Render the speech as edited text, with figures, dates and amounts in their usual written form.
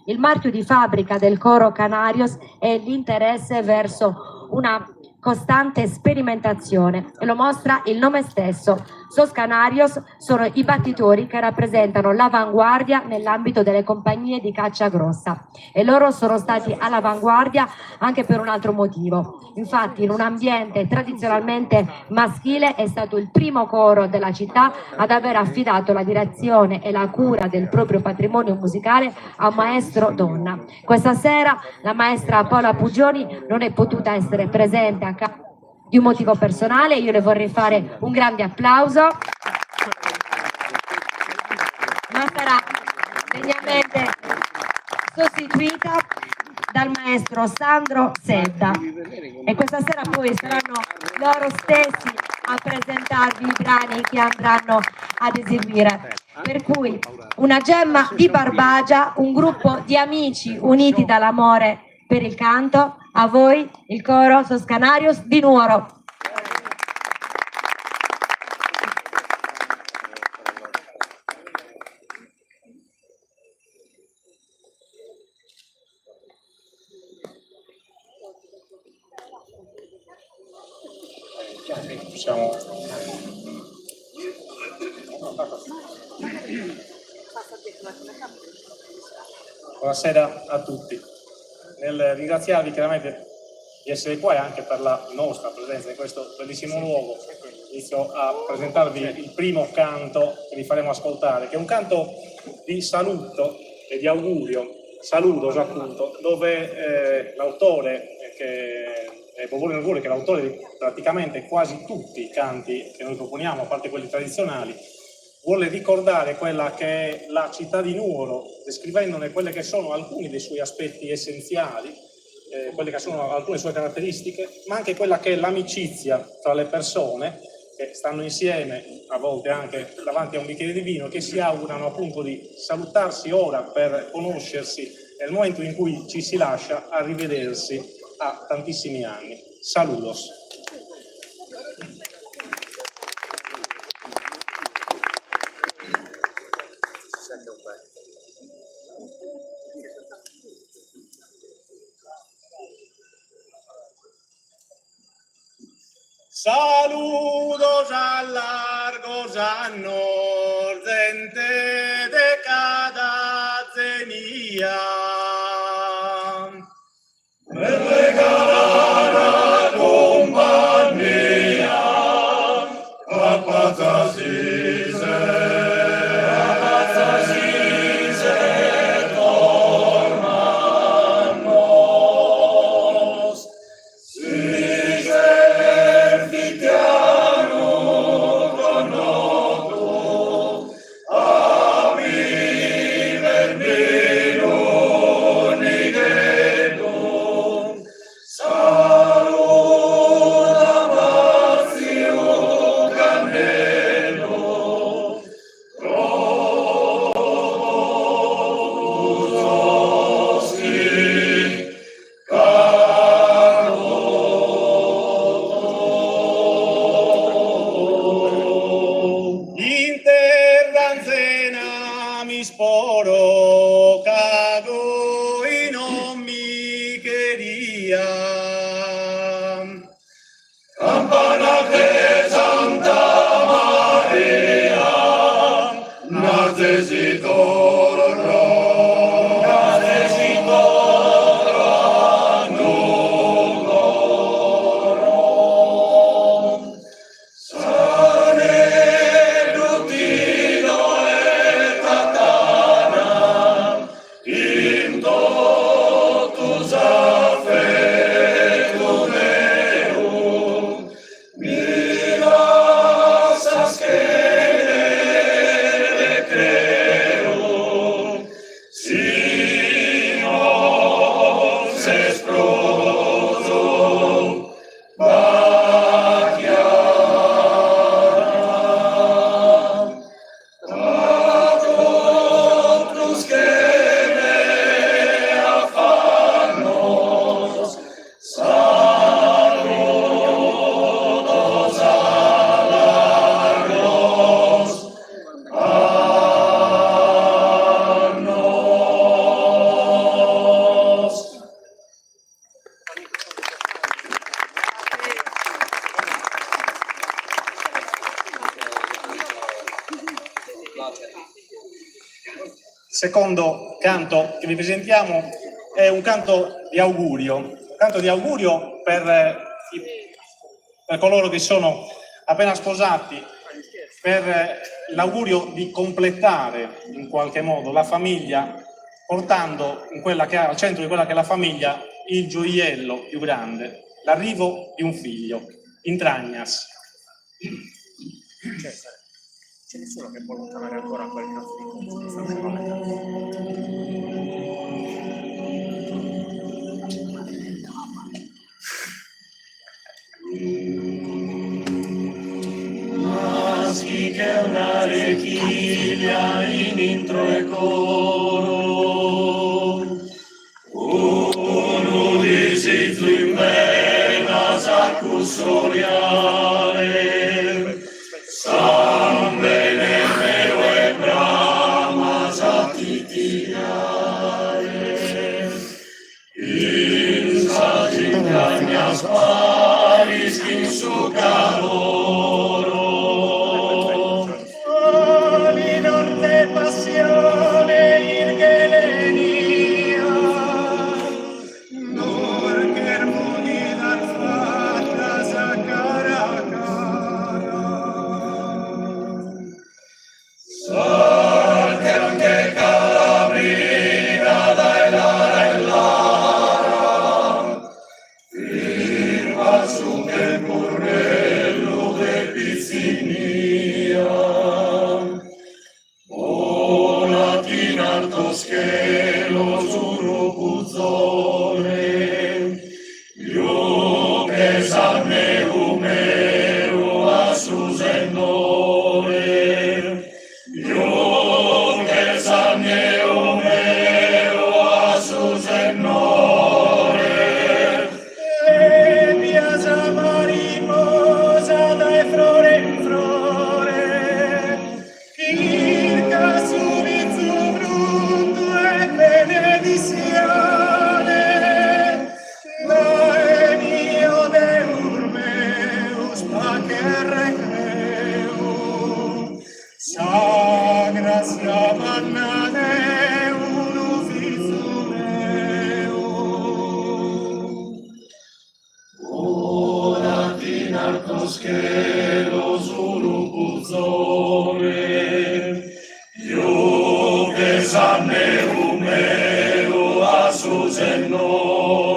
Il marchio di fabbrica del coro Canarios è l'interesse verso una costante sperimentazione e lo mostra il nome stesso. SOS Canarios sono i battitori che rappresentano l'avanguardia nell'ambito delle compagnie di caccia grossa e loro sono stati all'avanguardia anche per un altro motivo. Infatti in un ambiente tradizionalmente maschile è stato il primo coro della città ad aver affidato la direzione e la cura del proprio patrimonio musicale a un maestro donna. Questa sera la maestra Paola Pugioni non è potuta essere presente a causa di un motivo personale. Io le vorrei fare un grande applauso, ma sarà degnamente sostituita dal maestro Sandro Sedda e questa sera poi saranno loro stessi a presentarvi i brani che andranno ad eseguire. Per cui una gemma di Barbagia, un gruppo di amici uniti dall'amore per il canto. A voi il coro SOS Canarios di Nuoro. Buonasera a tutti. Nel ringraziarvi chiaramente di essere qua e anche per la nostra presenza in questo bellissimo luogo, inizio a presentarvi il primo canto che vi faremo ascoltare, che è un canto di saluto e di augurio, saludos appunto, dove l'autore Bobone Augurio, che è l'autore di praticamente quasi tutti i canti che noi proponiamo, a parte quelli tradizionali, vuole ricordare quella che è la città di Nuoro, descrivendone quelle che sono alcuni dei suoi aspetti essenziali, quelle che sono alcune sue caratteristiche, ma anche quella che è l'amicizia tra le persone che stanno insieme, a volte anche davanti a un bicchiere di vino, che si augurano appunto di salutarsi ora per conoscersi nel momento in cui ci si lascia a rivedersi a tantissimi anni. Saludos. Saludos a largos annos gente de cada cenía. Me regalará compañía, a paz así se tornamos. secondo canto che vi presentiamo è un canto di augurio per coloro che sono appena sposati, per l'augurio di completare in qualche modo la famiglia, portando al centro di quella che è la famiglia il gioiello più grande, l'arrivo di un figlio, Intragnas. C'è nessuno che può allontanare ancora quel cazzo di coso che sta facendo. Maschi che una rechiglia in intro e coro, uno di zitlu in vena sacus soriale, San Benemero e Brahma satitiare, in sagittagnas paris in su caloro, in orte passione in gelenia, nur che armonidad fatta sacara cara. Sacher che calabrina dai lara e lara, firma su che burrello de pizzinia, volati in alto schelo giuro puzzone, io che sanne umero a susennore, io che sanne umero a susennore, e piazza mariposa dai flore in flore, circa subito brutto e benedizione, dai mio Deus meus pacere creum, sagra sia manna Deum ufficium meum. Volat in alto schelo suru puzzone, io che sanne umero a susennore,